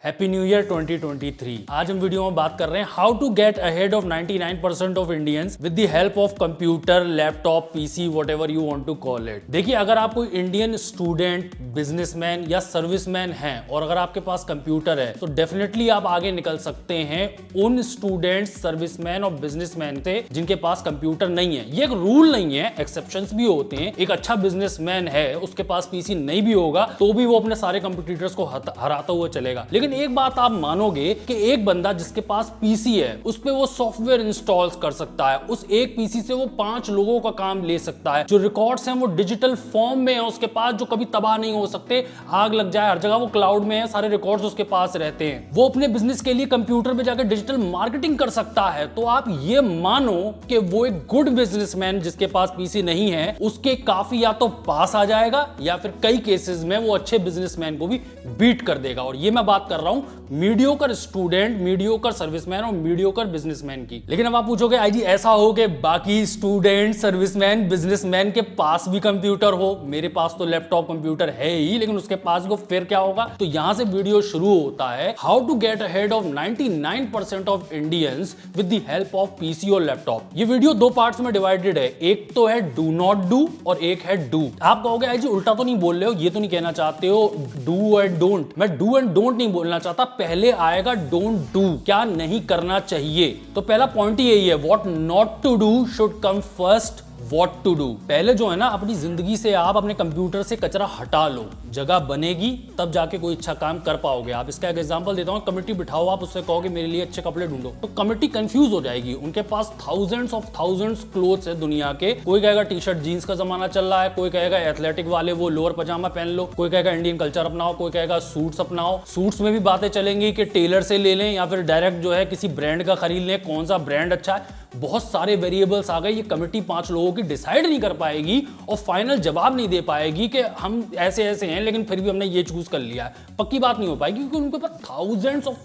Happy new year 2023। आज हम video में बात कर रहे हैं how to get ahead of 99% of Indians with the help of computer, laptop, PC, whatever you want to call it. देखिए, अगर आप कोई इंडियन स्टूडेंट, बिजनेसमैन या सर्विसमैन हैं और अगर आपके पास कंप्यूटर है तो डेफिनेटली आप आगे निकल सकते हैं उन स्टूडेंट्स, सर्विसमैन और बिजनेसमैन से जिनके पास कंप्यूटर नहीं है। ये एक रूल नहीं है, एक्सेप्शंस भी होते हैं। एक अच्छा बिजनेसमैन है, उसके पास पीसी नहीं भी होगा तो भी वो अपने सारे कंप्यूटर्स को हराता हुआ चलेगा। लेकिन एक बात आप मानोगे कि एक बंदा जिसके पास पीसी है उस पे वो सॉफ्टवेयर इंस्टॉल कर सकता है, उस एक पीसी से वो 5 लोगों का काम ले सकता है। जो रिकॉर्ड्स हैं वो डिजिटल फॉर्म में है उसके पास, जो कभी तबाह नहीं हो सकते। आग लग जाए हर जगह वो क्लाउड में है, सारे रिकॉर्ड्स उसके पास रहते हैं। वो अपने बिजनेस के लिए कंप्यूटर पे जाकर डिजिटल मार्केटिंग कर सकता है। तो आप ये मानो कि वो एक गुड बिजनेसमैन जिसके पास पीसी नहीं है उसके काफी या तो पास आ जाएगा या फिर कई केसेस में वो अच्छे बिजनेसमैन को भी बीट कर देगा। और ये मैं बात कर रहा हूं मीडियोकर स्टूडेंट, मीडियोकर सर्विसमैन और मीडियोकर बिजनेसमैन की। लेकिन अब आप पूछोगे आई जी ऐसा हो कि बाकी स्टूडेंट, सर्विसमैन, बिजनेसमैन के पास भी कंप्यूटर हो। मेरे पास तो लैपटॉप कंप्यूटर है ही, लेकिन उसके पास को फिर क्या होगा? तो यहां से वीडियो शुरू होता है how to get ahead of 99% of Indians with the help of PC और लैपटॉप। ये वीडियो 2 पार्ट्स में डिवाइडेड है। एक तो है डू नॉट डू और एक है डू। आप कहोगे आई जी उल्टा तो नहीं बोल रहे हो, ये तो नहीं कहना चाहते हो डू एंड डोंट। मैं डू एंड डोंट नहीं बोलना चाहता, पहले आएगा डोंट डू, क्या नहीं करना चाहिए। तो पहला पॉइंट ही यही है, what not to do should come first What to do। पहले जो है ना, अपनी जिंदगी से आप अपने कंप्यूटर से कचरा हटा लो, जगह बनेगी तब जाके कोई अच्छा काम कर पाओगे आप। इसका एक एग्जांपल देता हूं, कमिटी बिठाओ, आप उससे कहोगे मेरे लिए अच्छे कपड़े ढूंढो, तो कमिटी कंफ्यूज हो जाएगी। उनके पास थाउजेंड्स क्लोथ्स है दुनिया के। कोई कहेगा टी शर्ट जीन्स का जमाना चल रहा है, कोई कहेगा एथलेटिक वाले वो लोअर पजामा पहन लो, कोई कहेगा इंडियन कल्चर अपनाओ, कोई कहेगा सूट्स अपनाओ। सूट्स में भी बातें चलेंगी कि टेलर से ले लें या फिर डायरेक्ट जो है किसी ब्रांड का खरीद लें, कौन सा ब्रांड अच्छा है। बहुत सारे वेरिएबल्स आ गए। ये कमिटी 5 लोगों की डिसाइड नहीं कर पाएगी और फाइनल जवाब नहीं दे पाएगी कि हम ऐसे ऐसे हैं लेकिन फिर भी हमने ये चूज कर लिया है। पक्की बात नहीं हो पाएगी क्योंकि उनके पास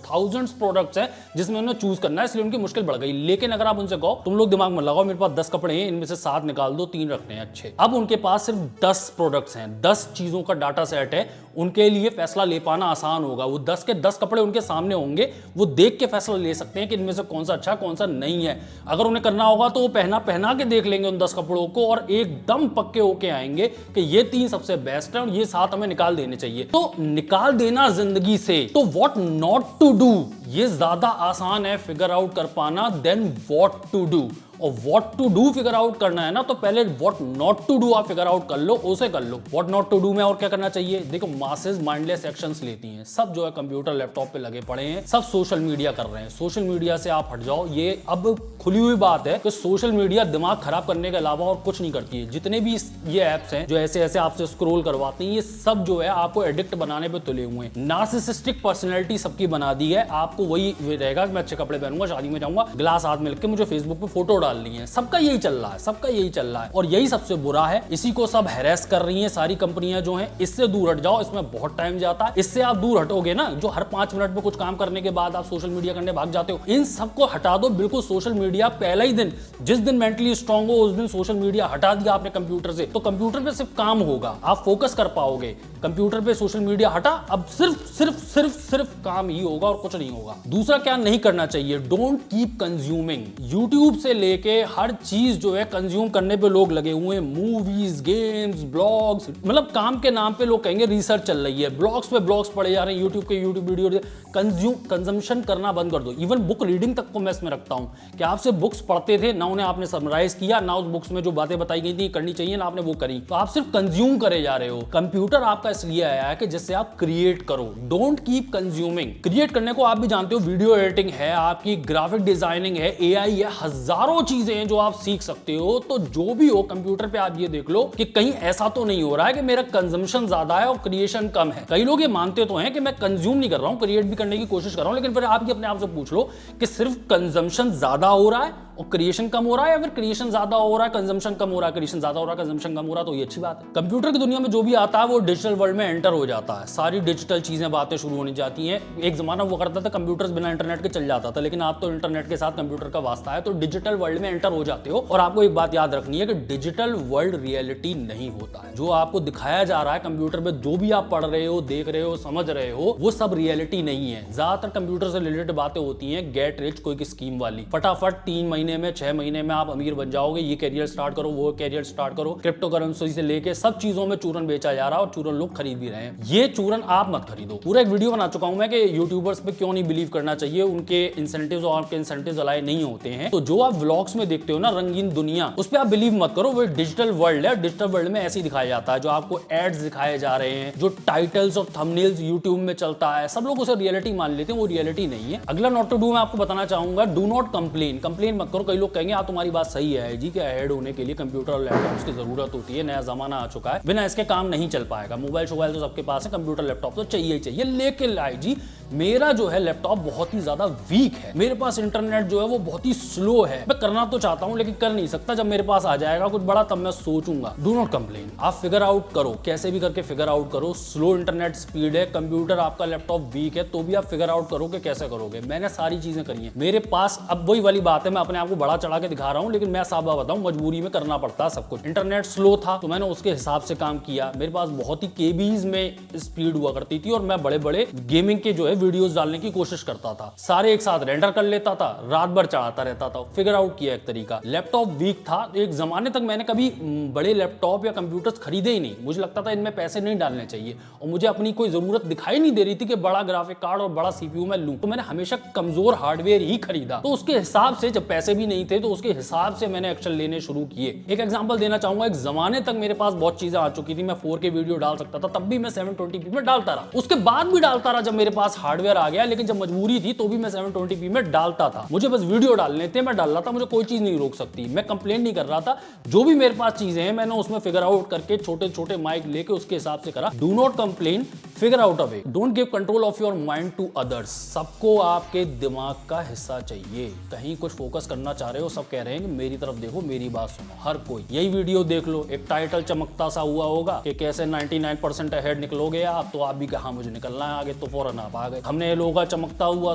थाउजेंड्स प्रोडक्ट्स हैं जिसमें उन्हें चूज करना है, इसलिए उनकी मुश्किल बढ़ गई। लेकिन अगर आप उनसे कहो तुम लोग दिमाग में लगाओ, मेरे पास 10 कपड़े हैं, इनमें से 7 निकाल दो, 3 रखने हैं अच्छे। अब उनके पास सिर्फ 10 प्रोडक्ट्स हैं, 10 चीजों का डाटा सेट है। उनके लिए फैसला ले पाना आसान होगा। वो 10 के 10 कपड़े उनके सामने होंगे, वो देख के फैसला ले सकते हैं कि इनमें से कौन सा अच्छा कौन सा नहीं है। अगर उन्हें करना होगा तो वो पहना के देख लेंगे उन 10 कपड़ों को और एकदम पक्के होके आएंगे कि ये 3 सबसे बेस्ट है और ये 7 हमें निकाल देने चाहिए। तो निकाल देना जिंदगी से। तो व्हाट नॉट टू डू ये ज्यादा आसान है फिगर आउट कर पाना देन व्हाट टू डू। और what to do figure out करना है ना, तो पहले व्हाट नॉट टू डू आप फिगर आउट कर लो, उसे कर लो। व्हाट नॉट टू डू में और क्या करना चाहिए? देखो, मासेस माइंडलेस एक्शंस लेती हैं। सब जो है कंप्यूटर, लैपटॉप पे लगे पड़े हैं, सब सोशल मीडिया कर रहे हैं। सोशल मीडिया से आप हट जाओ। ये अब खुली हुई बात है कि सोशल मीडिया दिमाग खराब करने के अलावा और कुछ नहीं करती है। जितने भी ये ऐप्स हैं जो ऐसे ऐसे आपसे स्क्रॉल करवाती हैं, ये सब जो है आपको एडिक्ट बनाने पे तुले हुए हैं। नार्सिसिस्टिक पर्सनैलिटी सबकी बना दी है। आपको वही रहेगा कि मैं अच्छे कपड़े पहनूंगा, शादी में जाऊंगा, ग्लास हाथ में लेके मुझे फेसबुक पे फोटो डालनी है। सबका यही चल रहा है, सबका यही चल रहा है और यही सबसे बुरा है। इसी को सब हैरेस कर रही हैं सारी कंपनियां जो हैं। इससे दूर हट जाओ, इसमें बहुत टाइम जाता है। इससे आप दूर हटोगे ना, जो हर 5 मिनट में कुछ काम करने के बाद आप सोशल मीडिया करने भाग जाते हो, इन सबको हटा दो बिल्कुल। सोशल मीडिया पहला ही दिन, जिस दिन मेंटली स्ट्रांग हो उस दिन सोशल मीडिया हटा दिया आपने कंप्यूटर से, तो कंप्यूटर पे सिर्फ काम होगा, आप फोकस कर पाओगे। कंप्यूटर पे सोशल मीडिया हटा, अब सिर्फ काम ही होगा और कुछ नहीं होगा। दूसरा क्या नहीं करना चाहिए? Don't keep consuming. यूट्यूब से लेके हर चीज जो है कंज्यूम करने पे लोग लगे हुए हैं। मूवीज, गेम्स, ब्लॉग्स, मतलब काम के नाम पे लोग कहेंगे रिसर्च चल रही है। ब्लॉग्स पे ब्लॉग्स पढ़े जा रहे हैं, यूट्यूब के यूट्यूब वीडियो। कंजम्पशन करना बंद कर दो। इवन बुक रीडिंग तक को मैं इसमें रखता हूं कि आप सिर्फ बुक्स पढ़ते थे ना, उन्हें आपने समराइज किया ना, उस बुक्स में जो बातें बताई गई थी करनी चाहिए ना आपने वो करी, तो आप सिर्फ कंज्यूम करे जा रहे हो। कंप्यूटर आपका इसलिए आया है कि जिससे आप क्रिएट करो। Don't keep consuming. क्रिएट करने को आप भी जानते हो, वीडियो एडिटिंग है, आपकी ग्राफिक डिजाइनिंग है, एआई है, हजारों चीजें हैं जो आप सीख सकते हो। तो जो भी हो, कंप्यूटर पे आप ये देख लो कि कहीं ऐसा तो नहीं हो रहा है कि मेरा कंजम्पशन ज्यादा है और क्रिएशन कम है। कई लोग ये मानते तो हैं कि मैं कंज्यूम नहीं कर रहा हूं, क्रिएट भी करने की कोशिश कर रहा हूं, लेकिन फिर आप ये अपने आप से पूछ लो कि सिर्फ कंजम्पशन ज्यादा हो रहा है और क्रिएशन कम हो रहा है या फिर क्रिएशन ज्यादा हो रहा है, कंजम्पशन कम हो रहा है, क्रिएशन ज्यादा हो रहा है, कंजम्पशन कम हो रहा है, तो ये अच्छी बात है। कंप्यूटर की दुनिया में जो भी आता है वो डिजिटल वर्ल्ड में एंटर हो जाता है, सारी डिजिटल चीजें बातें शुरू होने जाती हैं। एक जमाना वो करता था कंप्यूटर्स बिना इंटरनेट के चल जाता था, लेकिन आप तो इंटरनेट के साथ कंप्यूटर का वास्ता है, तो डिजिटल वर्ल्ड में एंटर हो जाते हो। और आपको एक बात याद रखनी है कि डिजिटल वर्ल्ड रियलिटी नहीं होता है। जो आपको दिखाया जा रहा है कंप्यूटर पे, जो भी आप पढ़ रहे हो, देख रहे हो, समझ रहे हो, वो सब रियलिटी नहीं है। ज्यादातर कंप्यूटर से रिलेटेड बातें होती हैं गेट रिच क्विक स्कीम वाली, फटाफट 3 महीने में 6 महीने में आप अमीर बन जाओगे, ये कैरियर स्टार्ट करो, वो कैरियर स्टार्ट करो। क्रिप्टो करेंसी से लेके सब चीजों में चूरन बेचा जा रहा है और चूरन लोग खरीद भी रहे हैं। ये चूरन आप मत खरीदो। पूरा एक वीडियो बना चुका हूं मैं कि यूट्यूबर्स पे क्यों नहीं बिलीव करना चाहिए, उनके इंसेंटिव्स और आपके इंसेंटिव्स अलाय नहीं होते हैं। तो जो आप व्लॉग्स में देखते हो ना, रंगीन दुनिया, उस पर आप बिलीव मत करो। वो डिजिटल वर्ल्ड है, डिजिटल वर्ल्ड में ऐसे ही दिखाया जाता है। जो आपको एड्स दिखाए जा रहे हैं, जो टाइटल्स और थंबनेल्स यूट्यूब में चलता है, सब लोग उसे रियलिटी मान लेते हैं, वो रियलिटी नहीं है। अगला नॉट टू डू मैं आपको बताना चाहूंगा, डू नॉट कंप्लेन। कंप्लेन मत करो। कई लोग कहेंगे आप तुम्हारी बात सही है जी, कि अहेड होने के लिए कंप्यूटर और लैपटॉप्स की जरूरत होती है, नया जमाना आ चुका है, बिना इसके काम नहीं चल पाएगा। मोबाइल शोबाइल तो सबके पास है, कंप्यूटर लैपटॉप तो चाहिए ही चाहिए। लेकिन लाई जी, मेरा जो है लैपटॉप बहुत ही ज्यादा वीक है, मेरे पास इंटरनेट जो है वो बहुत ही स्लो है। मैं करना तो चाहता हूं लेकिन कर नहीं सकता। जब मेरे पास आ जाएगा कुछ बड़ा तब मैं सोचूंगा। Do not complain. आप फिगर आउट करो, कैसे भी करके फिगर आउट करो। स्लो इंटरनेट स्पीड है, कंप्यूटर आपका लैपटॉप वीक है, तो भी आप फिगर आउट करोगे कैसे करोगे। मैंने सारी चीजें करी हैं मेरे पास। अब वही वाली बात है, मैं अपने आप को बड़ा चढ़ा के दिखा रहा हूं, लेकिन मैं साफ बात बताऊं, मजबूरी में करना पड़ता है सब कुछ। इंटरनेट स्लो था तो मैंने उसके हिसाब से काम किया। मेरे पास बहुत ही केबीज में स्पीड हुआ करती थी और मैं बड़े बड़े गेमिंग के जो है वीडियोस डालने की कोशिश करता था, सारे एक साथ रेंडर कर लेता था, रात भर चढ़ाता रहता था। फिगर आउट किया एक तरीका। लैपटॉप वीक था, एक जमाने तक मैंने कभी बड़े लैपटॉप या कंप्यूटर्स खरीदे ही नहीं। मुझे लगता था इनमें पैसे नहीं डालने चाहिए और मुझे अपनी कोई जरूरत दिखाई नहीं दे रही थी कि बड़ा ग्राफिक कार्ड और बड़ा सीपीयू मैं लूं। तो मैंने हमेशा कमजोर हार्डवेयर ही खरीदा। तो उसके हिसाब से, जब पैसे भी नहीं थे तो उसके हिसाब से मैंने एक्शन लेने शुरू किए। एक एग्जांपल देना चाहूंगा, एक जमाने तक मेरे पास बहुत चीजें आ चुकी थी, मैं 4K वीडियो डाल सकता था, तब भी मैं 720p में डालता रहा। उसके बाद भी डालता रहा जब मेरे पास हार्डवेयर आ गया, लेकिन जब मजबूरी थी तो भी मैं 720p में डालता था। मुझे बस वीडियो डालने थे, मैं डाल रहा था, मुझे कोई चीज नहीं रोक सकती। मैं कंप्लेन नहीं कर रहा था। जो भी मेरे पास चीजें हैं मैंने उसमें फिगर आउट करके छोटे छोटे माइक लेके उसके हिसाब से करा। Do not complain, figure out a way. Don't give control of your mind to others. सबको आपके दिमाग का हिस्सा चाहिए। कहीं कुछ फोकस करना चाह रहे हो, सब कह रहे हैं कि मेरी तरफ देखो, मेरी बात सुनो। हर कोई यही वीडियो देख लो, एक टाइटल चमकता सा हुआ होगा कि कैसे 99% अहेड निकलोगे आप, तो आप भी कहा मुझे निकलना है आगे, तो फौरन आप आ गए। हमने लोगों चमकता हुआ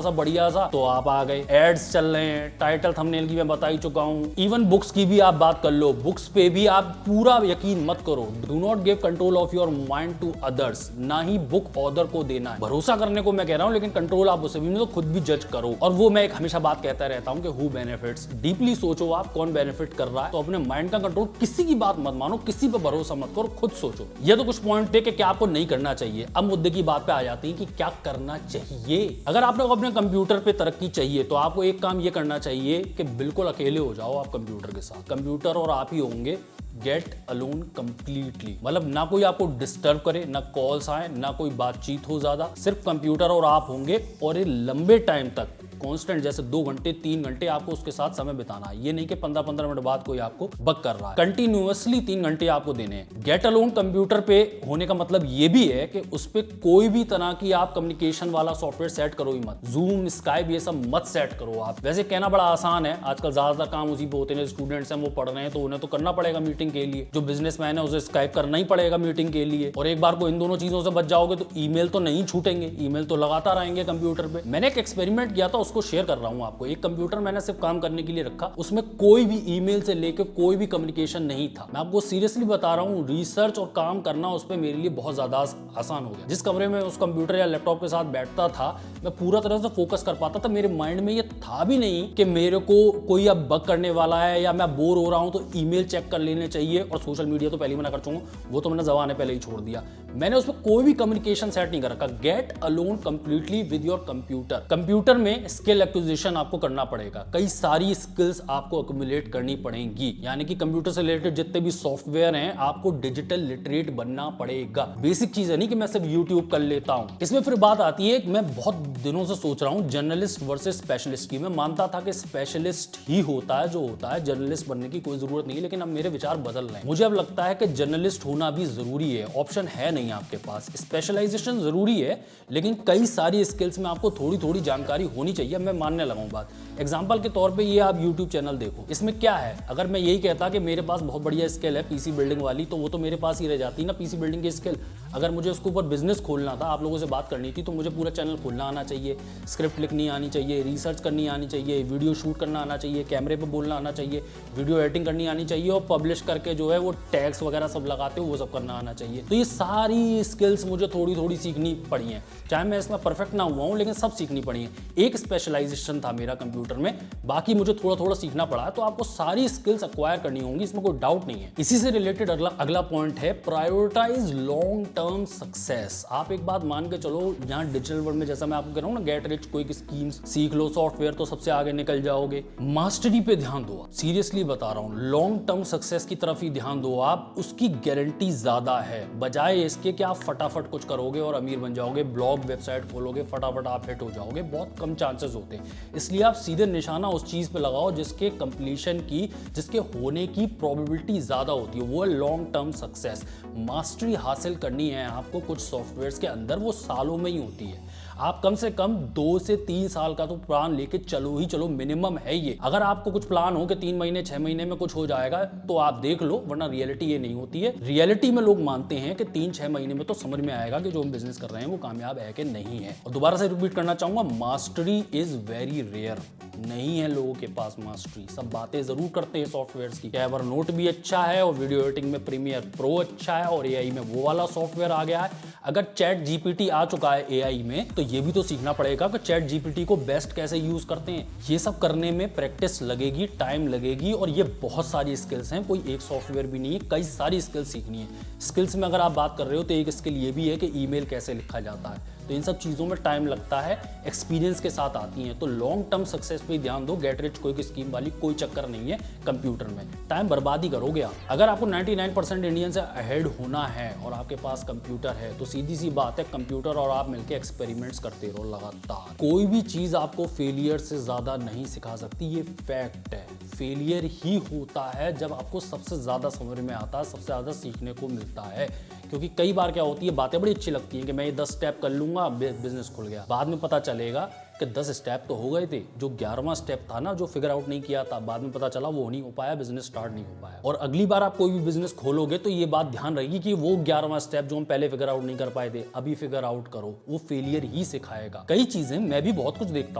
सा बढ़िया सा, तो आप आ गए। एड्स चल रहे हैं, टाइटल थंबनेल की मैं बता ही चुका हूं। इवन बुक्स की भी आप बात कर लो, बुक्स पे भी आप पूरा यकीन मत करो। Do not give control of your mind to others. ना ही बुक ऑथर को देना है। भरोसा करने को मैं कह रहा हूं, लेकिन कंट्रोल आप उसे भी तो खुद भी जज करो। और वो मैं एक हमेशा बात कहता रहता हूं कि हु बेनिफिट्स। डीपली सोचो आप कौन बेनिफिट कर रहा है, तो अपने माइंड का कंट्रोल, किसी की बात मत मानो, किसी पे भरोसा मत करो, खुद सोचो। ये तो कुछ पॉइंट थे कि क्या आपको नहीं करना चाहिए। अब मुद्दे की बात पे आ जाती है कि क्या करना चाहिए। अगर आप लोग अपने कंप्यूटर पे तरक्की चाहिए तो आपको एक काम ये करना चाहिए कि बिल्कुल अकेले हो जाओ आप कंप्यूटर के साथ। कंप्यूटर और आप ही होंगे। गेट अलोन कंप्लीटली, मतलब ना कोई आपको डिस्टर्ब करे, ना कॉल्स आए, ना कोई बातचीत हो ज्यादा, सिर्फ कंप्यूटर और आप होंगे। और ये लंबे टाइम तक कांस्टेंट, जैसे 2 घंटे 3 घंटे आपको उसके साथ समय बिताना है। ये नहीं कि 15-15 मिनट बाद कोई आपको बग कर रहा है। कंटिन्यूअसली 3 घंटे आपको देने हैं। गेट अलोन कंप्यूटर पे होने का मतलब ये भी है कि उस पे कोई भी तरह की आप कम्युनिकेशन वाला सॉफ्टवेयर सेट करो ही मत। जूम, स्काइप, ये सब मत सेट करो आप। वैसे कहना बड़ा आसान है, आजकल ज्यादातर काम उसी पे होते हैं। स्टूडेंट्स हैं वो पढ़ रहे हैं तो उन्हें तो करना पड़ेगा मीटिंग के लिए। जो बिजनेसमैन है उसे स्काइप करना ही पड़ेगा मीटिंग के लिए। और एक बार को इन दोनों चीजों से बच जाओगे तो ईमेल तो नहीं छूटेंगे, ईमेल तो लगातार आएंगे कंप्यूटर पे। मैंने एक एक्सपेरिमेंट किया था, उसको शेयर कर रहा हूं आपको। एक कंप्यूटर मैंने सिर्फ काम करने के लिए रखा, उसमें कोई भी ईमेल से लेकर कोई भी कम्युनिकेशन नहीं था। मैं आपको सीरियसली बता रहा हूं, रिसर्च और काम करना उस पर मेरे लिए बहुत ज्यादा आसान हो गया। जिस कमरे में उस कंप्यूटर या लैपटॉप के साथ बैठता था, मैं पूरा तरह से फोकस कर पाता था। मेरे माइंड में ये था भी नहीं कि मेरे को कोई अब बग करने वाला है या मैं बोर हो रहा हूं तो ईमेल चेक कर लेने चाहिए। और सोशल मीडिया तो पहले ही मना कर चुका, वो तो मैंने जबान पहले ही छोड़ दिया। मैंने उसमें कोई भी कम्युनिकेशन सेट नहीं कर रखा। Get alone completely with your computer. Computer में स्किल एक्विजिशन आपको करना पड़ेगा। कई सारी स्किल्स आपको एक्युमुलेट करनी पड़ेंगी, यानी कि कंप्यूटर से रिलेटेड जितने भी सॉफ्टवेयर हैं आपको डिजिटल लिटरेट बनना पड़ेगा। बेसिक चीज है नहीं कि मैं सिर्फ यूट्यूब कर लेता हूं। इसमें फिर बात आती है कि मैं बहुत दिनों से सोच रहा हूं जर्नलिस्ट वर्सेस स्पेशलिस्ट की। मैं मानता था कि स्पेशलिस्ट ही होता है जो होता है, जर्नलिस्ट बनने की कोई जरूरत नहीं है, लेकिन अब मेरे विचार बदल रहे हैं। मुझे अब लगता है कि जर्नलिस्ट होना भी जरूरी है, ऑप्शन है नहीं आपके पास। स्पेशलाइजेशन जरूरी है, लेकिन कई सारी स्किल्स में आपको थोड़ी थोड़ी जानकारी होनी चाहिए चाहिए। अब मैं मानने लगा हूँ बात, एग्जाम्पल के तौर पे ये आप यूट्यूब चैनल देखो, इसमें क्या है, अगर मैं यही कहता कि मेरे पास बहुत बढ़िया स्किल है पीसी बिल्डिंग वाली, तो वो तो मेरे पास ही रह जाती ना पीसी बिल्डिंग की स्किल। अगर मुझे उसके ऊपर बिजनेस खोलना था, आप लोगों से बात करनी थी, तो मुझे पूरा चैनल खोलना आना चाहिए, स्क्रिप्ट लिखनी आनी चाहिए, रिसर्च करनी आनी चाहिए, वीडियो शूट करना आना चाहिए, कैमरे पे बोलना आना चाहिए, वीडियो एडिटिंग करनी आनी चाहिए, और पब्लिश करके जो है वो टैग्स वगैरह सब लगाते हो वो सब करना आना चाहिए। तो ये सारी स्किल्स मुझे थोड़ी थोड़ी सीखनी पड़ी हैं, चाहे मैं इसमें परफेक्ट ना हुआ हूँ, लेकिन सब सीखनी पड़ी हैं। एक स्पेशलाइजेशन था मेरा कंप्यूटर में, बाकी मुझे थोड़ा थोड़ा सीखना पड़ा। तो आपको सारी स्किल्स एक्वायर करनी होंगी, इसमें कोई डाउट नहीं है। इसी से रिलेटेड अगला पॉइंट है प्रायोरिटाइज लॉन्ग टर्म सक्सेस। आप एक बात मान के चलो, यहाँ डिजिटल वर्ल्ड में जैसा मैं आपको कह रहा हूँ ना, गेट रिच क्विक स्कीम्स सीख लो, सॉफ्टवेयर तो सबसे आगे निकल जाओगे, मास्टरी पे ध्यान दो। सीरियसली बता रहा हूँ, लॉन्ग टर्म सक्सेस की तरफ ही ध्यान दो आप, उसकी गारंटी ज्यादा है, बजाय इसके कि आप फटाफट कुछ करोगे और अमीर बन जाओगे, ब्लॉग वेबसाइट खोलोगे, फटाफट आप हिट हो जाओगे, बहुत कम चांसेस होते हैं। इसलिए आप सीधे निशाना उस चीज पे लगाओ जिसके कंप्लीशन की, जिसके होने की प्रोबेबिलिटी ज्यादा होती है, वो है लॉन्ग टर्म सक्सेस। मास्टरी हासिल करनी है आपको कुछ सॉफ्टवेयर्स के अंदर, वो सालों में ही होती है। आप कम से कम 2 से 3 साल का तो प्लान लेके चलो ही चलो, मिनिमम है ये। अगर आपको कुछ प्लान हो कि 3 महीने 6 महीने में कुछ हो जाएगा तो आप देख लो, वरना रियलिटी ये नहीं होती है। रियलिटी में लोग मानते हैं कि 3-6 महीने में तो समझ में आएगा कि जो हम बिजनेस कर रहे हैं वो कामयाब है कि नहीं है। और दोबारा से रिपीट करना चाहूंगा, मास्टरी इज वेरी रेयर, नहीं है लोगों के पास मास्टरी। सब बातें जरूर करते हैं सॉफ्टवेयर्स की, एवर नोट भी अच्छा है और वीडियो एडिटिंग में प्रीमियर प्रो अच्छा है और एआई में वो वाला सॉफ्टवेयर आ गया है। अगर चैट जीपीटी आ चुका है एआई में, तो ये भी तो सीखना पड़ेगा कि चैट जीपीटी को बेस्ट कैसे यूज करते हैं। ये सब करने में प्रैक्टिस लगेगी, टाइम लगेगी, और ये बहुत सारी स्किल्स हैं, कोई एक सॉफ्टवेयर भी नहीं है, कई सारी स्किल्स सीखनी है। स्किल्स में अगर आप बात कर रहे हो तो एक स्किल ये भी है कि ईमेल कैसे लिखा जाता है, तो इन सब चीज़ों में टाइम लगता है, एक्सपीरियंस के साथ आती हैं। तो लॉन्ग टर्म सक्सेस पे ध्यान दो, गेट रिच क्विक स्कीम वाली कोई चक्कर नहीं है कंप्यूटर में, टाइम बर्बादी करोगे आप। अगर आपको 99% इंडियन से अहेड होना है और आपके पास कंप्यूटर है, तो सीधी सी बात है, कंप्यूटर और आप मिलकर एक्सपेरिमेंट्स करते रहो लगातार। कोई भी चीज़ आपको फेलियर से ज़्यादा नहीं सिखा सकती, ये फैक्ट है। फेलियर ही होता है जब आपको सबसे ज़्यादा समझ में आता है, सबसे ज़्यादा सीखने को मिलता है। क्योंकि कई बार क्या होती है, बातें बड़ी अच्छी लगती हैं कि मैं ये 10 स्टेप कर लूंगा, बिजनेस खुल गया। बाद में पता चलेगा कि 10 स्टेप तो हो गए थे, जो 11वां स्टेप था ना, जो फिगर आउट नहीं किया था, बाद में पता चला वो नहीं हो पाया, बिजनेस स्टार्ट नहीं हो पाया। और अगली बार आप कोई भी बिजनेस खोलोगे तो ये बात ध्यान रहेगी कि वो 11वां स्टेप जो हम पहले फिगर आउट नहीं कर पाए थे, अभी फिगर आउट करो, वो फेलियर ही सिखाएगा। कई चीजें मैं भी बहुत कुछ देखता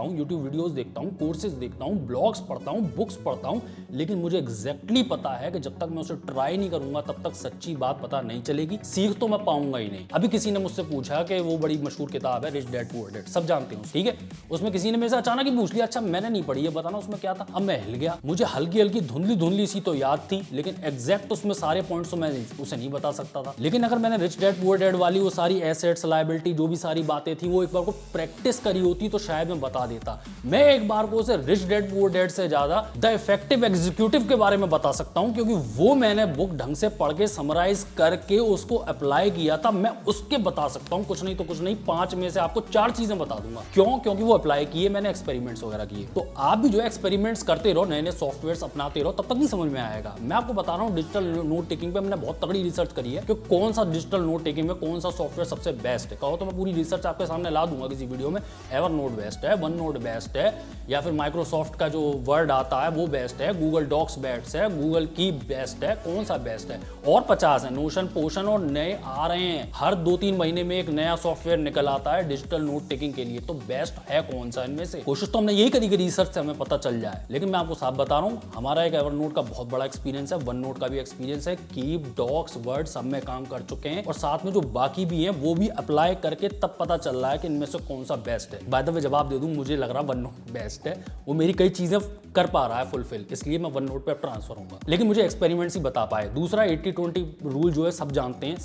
हूँ, यूट्यूब वीडियोस देखता हूँ, कोर्सेज देखता हूँ, ब्लॉग्स पढ़ता हूँ, बुक्स पढ़ता हूँ, लेकिन मुझे एग्जैक्टली पता है कि जब तक मैं उसे ट्राई नहीं करूंगा तब तक सच्ची बात पता नहीं चलेगी, सीख तो मैं पाऊंगा ही नहीं। अभी किसी ने मुझसे पूछा कि वो बड़ी मशहूर किताब है रिच डैड पुअर डैड, सब जानते हो, ठीक है। उसमें किसी ने मेरे से अचानक ही पूछ लिया, अच्छा मैंने नहीं पढ़ी है, बताना उसमें क्या था। अब मैं हिल गया, मुझे हल्की हल्की धुंधली धुंधली सी तो याद थी, लेकिन एग्जैक्ट उसमें सारे पॉइंट्स तो मैं उसे नहीं बता सकता था। लेकिन अगर मैंने रिच डैड पुअर डैड वाली वो सारी एसेट्स, लायबिलिटी, जो भी सारी बातें थी, वो एक बार को प्रैक्टिस करी होती तो शायद मैं बता देता। मैं एक बार को उसे रिच डैड पुअर डैड से ज्यादा द इफेक्टिव एग्जीक्यूटिव के बारे में बता सकता हूं, क्योंकि वो मैंने बुक ढंग से पढ़ के समराइज करके उसको अप्लाई किया था। मैं उसके बता सकता हूं, कुछ नहीं तो कुछ नहीं, 5 में से आपको 4 चीजें बता दूंगा। क्यों? क्योंकि वो अप्लाई किए, मैंने एक्सपेरिमेंट्स वगैरह किए। तो आप भी जो एक्सपेरिमेंट्स करते रहो, नए नए सॉफ्टवेयर्स अपनाते रहो, तब तक नहीं समझ में आएगा। मैं आपको बता रहा हूं, डिजिटल नोट टेकिंग पे मैंने बहुत तगड़ी रिसर्च करी है कि कौन सा डिजिटल नोट टेकिंग में कौन सा सॉफ्टवेयर सबसे बेस्ट है। कहो तो मैं पूरी रिसर्च आपके सामने ला दूंगा किसी वीडियो में। एवर नोट बेस्ट है, वन नोट बेस्ट है, या फिर माइक्रोसॉफ्ट का जो वर्ड आता है वो बेस्ट है, गूगल डॉक्स बेस्ट है, गूगल की बेस्ट है, कौन सा बेस्ट है। और 50 है, नोशन, पोशन और नए आ रहे हैं। हर 2-3 महीने में एक नया सॉफ्टवेयर निकल आता है डिजिटल नोट टेकिंग के लिए। तो बेस्ट है कौन सा इनमें से? कोशिश तो हमने यही करी कि रिसर्च से हमें पता चल जाए। लेकिन मैं आपको साफ बता रहा हूं, हमारा एक एवर नोट का बहुत बड़ा एक्सपीरियंस है, वन नोट का भी एक्सपीरियंस है, कीप, डॉक्स, वर्ड सब में काम कर चुके हैं, और साथ में जो बाकी भी हैं वो भी अप्लाई करके तब पता चल रहा है कि इनमें से कौन सा बेस्ट है। बाय द वे जवाब दे दूं, मुझे लग रहा वन नोट बेस्ट है, वो मेरी कई चीजें कर पा रहा है फुलफिल, इसलिए मैं वन नोट पे ट्रांसफर होऊंगा। लेकिन मुझे एक्सपेरिमेंट्स ही बता पाए। दूसरा 80-20 रूल जो है सब जानते हैं,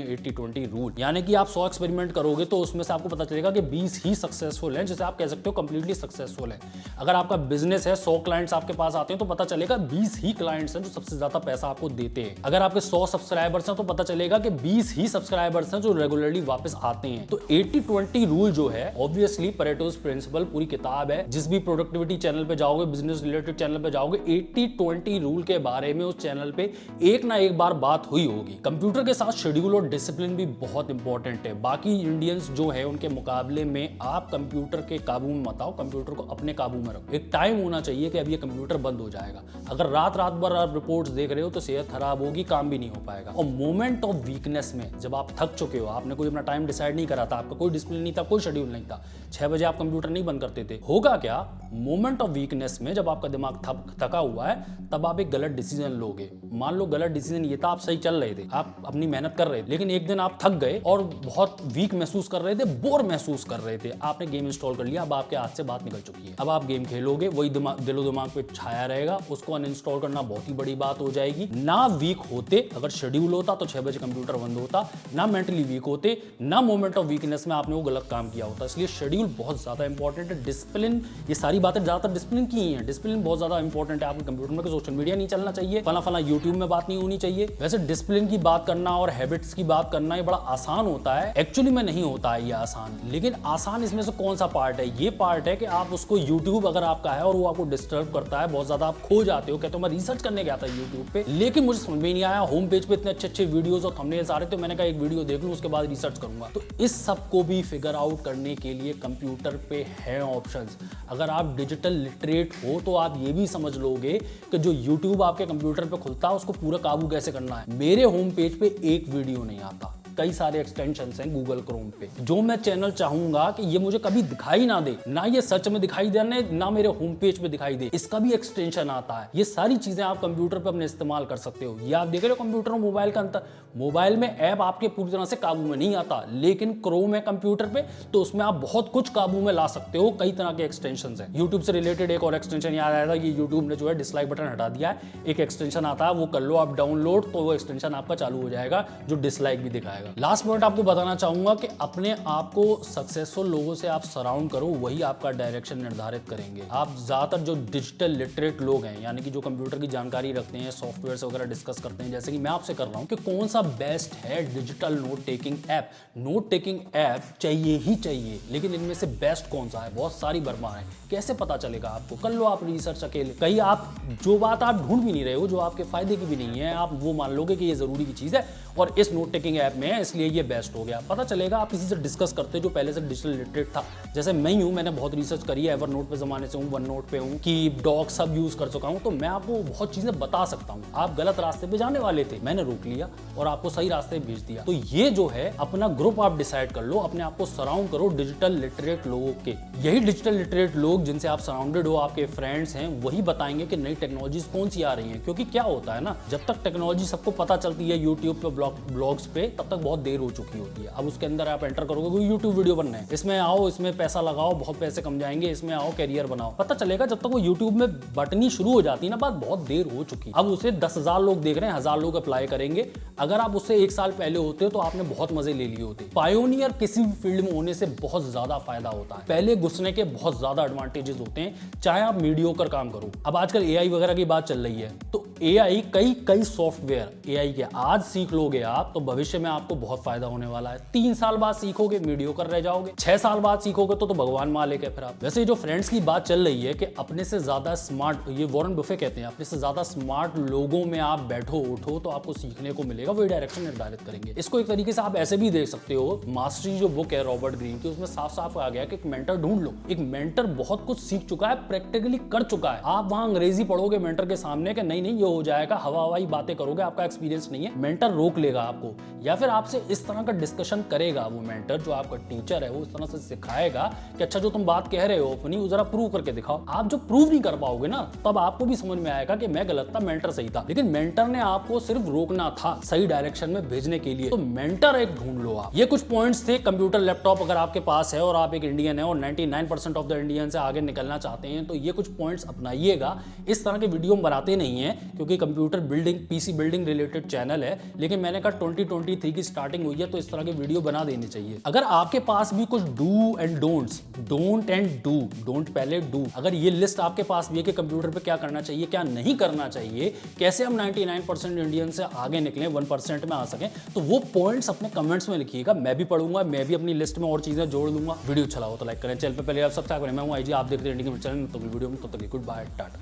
80-20 रूल, यानी कि आप 100 एक्सपेरिमेंट करोगे तो उसमें से आपको पता चलेगा कि 20 ही सक्सेसफुल हैं, जिसे आप कह सकते हो कंप्लीटली सक्सेसफुल है। अगर आपका बिजनेस है, 100 क्लाइंट्स आपके पास आते हैं तो पता चलेगा 20 ही क्लाइंट्स हैं जो सबसे ज्यादा पैसा आपको देते हैं। अगर आपके 100 सब्सक्राइबर्स हैं तो पता चलेगा कि 20 ही सब्सक्राइबर्स हैं जो रेगुलरली वापस आते हैं। तो 80-20 रूल जो है, ऑब्वियसली पैरेटोस प्रिंसिपल पूरी किताब है, जिस भी प्रोडक्टिविटी चैनल पे जाओगे, बिजनेस रिलेटेड चैनल पे जाओगे 80-20 रूल के बारे में उस चैनल पे एक ना एक बार बात हुई होगी। कंप्यूटर के साथ शेड्यूल और डिसिप्लिन भी बहुत इंपॉर्टेंट है। बाकी इंडियंस जो है उनके मुकाबले में आप कंप्यूटर के काबू में मत आओ, कंप्यूटर को अपने काबू में रखो। एक टाइम होना चाहिए कि अब ये कंप्यूटर बंद हो जाएगा। अगर रात रात भर आप रिपोर्ट्स देख रहे हो तो सेहत खराब होगी, काम भी नहीं हो पाएगा। और मोमेंट ऑफ वीकनेस में जब आप थक चुके हो, आपने कोई अपना टाइम डिसाइड नहीं करा था, आपका कोई डिसिप्लिन नहीं था, कोई शेड्यूल नहीं था, 6 बजे आप कंप्यूटर नहीं बंद करते थे, होगा क्या? मोमेंट ऑफ वीकनेस में जब आपका दिमाग थका हुआ है तब आप एक गलत डिसीजन लोगे। मान लो गलत डिसीजन ये था, आप सही चल रहे थे, आप अपनी मेहनत कर रहे थे, लेकिन एक दिन आप थक गए और बहुत वीक महसूस कर रहे थे, बोर महसूस कर रहे थे, आपने गेम इंस्टॉल कर लिया, अब आपके हाथ से बात निकल चुकी है। अब आप गेम खेलोगे, वही दिलो दिमाग पे छाया रहेगा, उसको अनइंस्टॉल करना बहुत ही बड़ी बात हो जाएगी। ना वीक होते, अगर शेड्यूल होता तो 6 बजे कंप्यूटर बंद होता, ना मेंटली वीक होते, ना मोमेंट ऑफ वीकनेस में आपने वो गलत काम किया होता। इसलिए शेड्यूल बहुत ज्यादा इंपॉर्टेंट है। डिसिप्लिन, ये सारी बातें ज्यादातर डिसिप्लिन की ही है। डिसिप्लिन बहुत ज्यादा इंपॉर्टेंट है। आपके कंप्यूटर में सोशल मीडिया नहीं चलना चाहिए, फला यूट्यूब में बात नहीं होनी चाहिए। वैसे डिसिप्लिन की बात करना और हैबिट्स की बात करना ये बड़ा आसान होता है, एक्चुअली में नहीं होता है ये आसान। लेकिन आसान इसमें से कौन सा पार्ट है? ये पार्ट है कि आप उसको यूट्यूब अगर आपका है और वो आपको डिस्टर्ब करता है, बहुत ज्यादा आप खो जाते हो, कहते हो मैं रिसर्च करने गया था यूट्यूब पे, लेकिन मुझे समझ में नहीं आया, होम पेज पे इतने अच्छे वीडियोस और थंबनेल्स आ रहे थे, मैंने कहा एक वीडियो देख लूं उसके बाद रिसर्च करूंगा। तो इस सब को भी फिगर आउट करने के लिए कंप्यूटर पे है ऑप्शंस। अगर आप डिजिटल लिटरेट हो तो आप ये भी समझ लोगे कि जो यूट्यूब आपके कंप्यूटर पे खुलता है उसको पूरा काबू कैसे करना है। मेरे होम पेज पे एक वीडियो नहीं आता, कई सारे एक्सटेंशंस हैं गूगल क्रोम पे। जो मैं चैनल चाहूंगा कि ये मुझे कभी दिखाई ना दे, ना ये सर्च में दिखाई देने, ना मेरे होम पेज पे दिखाई दे, इसका भी एक्सटेंशन आता है। ये सारी चीजें आप कंप्यूटर पे अपने इस्तेमाल कर सकते हो। ये आप देख रहे हो कंप्यूटर और मोबाइल का अंतर। मोबाइल में ऐप आपके पूरी तरह से काबू में नहीं आता, लेकिन क्रोम है कंप्यूटर पे तो उसमें आप बहुत कुछ काबू में ला सकते हो। कई तरह के एक्सटेंशन है। यूट्यूब से रिलेटेड एक और एक्सटेंशन याद आया था, ये यूट्यूब ने जो है डिसलाइक बटन हटा दिया है। एक एक्सटेंशन आता है, वो कर लो आप डाउनलोड, तो वो एक्सटेंशन आपका चालू हो जाएगा जो डिसलाइक भी दिखाएगा। लास्ट पॉइंट आपको बताना चाहूंगा कि अपने आप को सक्सेसफुल लोगों से आप सराउंड करो, वही आपका डायरेक्शन निर्धारित करेंगे। आप ज्यादातर जो डिजिटल लिटरेट लोग हैं, यानी कि जो कंप्यूटर की जानकारी रखते हैं, सॉफ्टवेयर वगैरह डिस्कस करते हैं, जैसे कि मैं आपसे कर रहा हूं कि कौन सा बेस्ट है digital note taking app. Note taking app चाहिए ही चाहिए, लेकिन इनमें से बेस्ट कौन सा है? बहुत सारी बर्मा है, कैसे पता चलेगा आपको? कर लो आप रिसर्च अकेले। कहीं आप जो बात आप ढूंढ भी नहीं रहे हो, जो आपके फायदे की भी नहीं है, आप वो मान लोगे कि ये जरूरी की चीज है और इस नोट टेकिंग ऐप में है इसलिए ये बेस्ट हो गया। पता चलेगा आप किसी से डिस्कस करते जो पहले से डिजिटल लिटरेट था, जैसे मैं ही हूं, मैंने बहुत रिसर्च करी है, एवरनोट पे जमाने से हूं, वन नोट पे हूं, कि डॉक सब यूज कर चुका हूं, तो मैं आपको बहुत चीजें बता सकता हूं। आप गलत रास्ते पे जाने वाले थे, मैंने रोक लिया और आपको सही रास्ते भेज दिया। तो ये जो है अपना ग्रुप आप डिसाइड कर लो, अपने आप को सराउंड करो डिजिटल लिटरेट लोगों के। यही डिजिटल लिटरेट लोग जिनसे आप सराउंडेड हो, आपके फ्रेंड्स हैं, वही बताएंगे कि नई टेक्नोलॉजीज कौन सी आ रही हैं। क्योंकि क्या होता है ना, जब तक टेक्नोलॉजी सबको पता चलती है यूट्यूब पे, ब्लॉग्स पे, तब तक बहुत देर हो चुकी होती है। अब उसके अंदर आप एंटर करोगे कोई यूट्यूब वीडियो बनना है, इसमें आओ, इसमें पैसा लगाओ, बहुत पैसे कम जाएंगे, इसमें आओ कैरियर बनाओ, पता चलेगा जब तक वो यूट्यूब में बटनी शुरू हो जाती है ना, बात बहुत देर हो चुकी। अब उसे 10,000 लोग देख रहे हैं, 1000 लोग अप्लाई करेंगे। अगर आप उससे 1 साल पहले होते हो तो आपने बहुत मजे ले लिए होते। पायोनियर किसी भी फील्ड में होने से बहुत ज्यादा फायदा होता है। पहले घुसने के बहुत ज्यादा एडवांटेजेस होते हैं, चाहे आप मीडियोकर काम करो। अब आजकल एआई वगैरह की बात चल रही है, तो एआई कई सॉफ्टवेयर एआई के आज सीख लोगे आप तो भविष्य में आपको बहुत फायदा होने वाला है। 3 साल बाद सीखोगे मीडियोकर रह जाओगे, 6 साल बाद सीखोगे तो भगवान मालिक है फिर आप। वैसे जो फ्रेंड्स की बात चल रही है कि अपने से ज्यादा स्मार्ट, ये वॉरेन बफे कहते हैं, अपने से ज्यादा स्मार्ट लोगों में आप बैठो उठो तो आपको सीखने को मिलेगा, वही डायरेक्शन निर्धारित करेंगे। इसको एक तरीके से आप ऐसे भी देख सकते हो, मास्टरी जो बुक है रॉबर्ट ग्रीन की, उसमें साफ साफ आ गया कि एक मेंटर ढूंढ लो। एक मेंटर बहुत कुछ सीख चुका है, प्रैक्टिकली कर चुका है। आप वहां अंग्रेजी पढ़ोगे मेंटर के सामने कि नहीं ये हो जाएगा, हवाई बातें करोगे, आपका एक्सपीरियंस नहीं है, मेंटर रोक लेगा आपको, या फिर आपसे इस तरह का डिस्कशन करेगा वो मेंटर, जो आपका टीचर है, वो इस तरह से सिखाएगा कि अच्छा जो तुम बात कह रहे हो अपनी, वो जरा प्रूव करके दिखाओ। आप जो प्रूव नहीं कर पाओगे ना, तब आपको भी समझ में आएगा कि मैं गलत था, मेंटर सही था। लेकिन मेंटर ने आपको सिर्फ रोकना था, सही डायरेक्शन में भेजने के लिए। तो मेंटर एक ढूंढ लो आप। ये कुछ पॉइंट्स थे। कंप्यूटर लैपटॉप अगर आपके पास है और आप एक इंडियन है और 99% ऑफ द इंडियन से आगे निकलना चाहते हैं, तो ये कुछ पॉइंट्स अपनाइएगा। इस तरह के वीडियो बनाते नहीं है क्योंकि computer building, PC building related channel है, लेकिन मैंने कहा 2023 की स्टार्टिंग हुई है तो इस तरह की वीडियो बना देनी चाहिए। अगर आपके पास भी कुछ do and don'ts, don't and do, don't पहले डू, अगर ये लिस्ट आपके पास भी है कि कंप्यूटर पे क्या करना चाहिए क्या नहीं करना चाहिए, कैसे हम 99% इंडियन से आगे निकलें, 1% में आ सकें, तो वो पॉइंट्स अपने कमेंट्स में लिखिएगा। मैं भी पढ़ूंगा, मैं भी अपनी लिस्ट में और चीजें जोड़ लूंगा। वीडियो अच्छा लगा तो लाइक करें, चैनल पे पहले आप सब्सक्राइब करें। मैं हूं आईजी, आप देखते हैं इंडियन चैनल। तो वीडियो में तब तक गुड बाय, टाटा।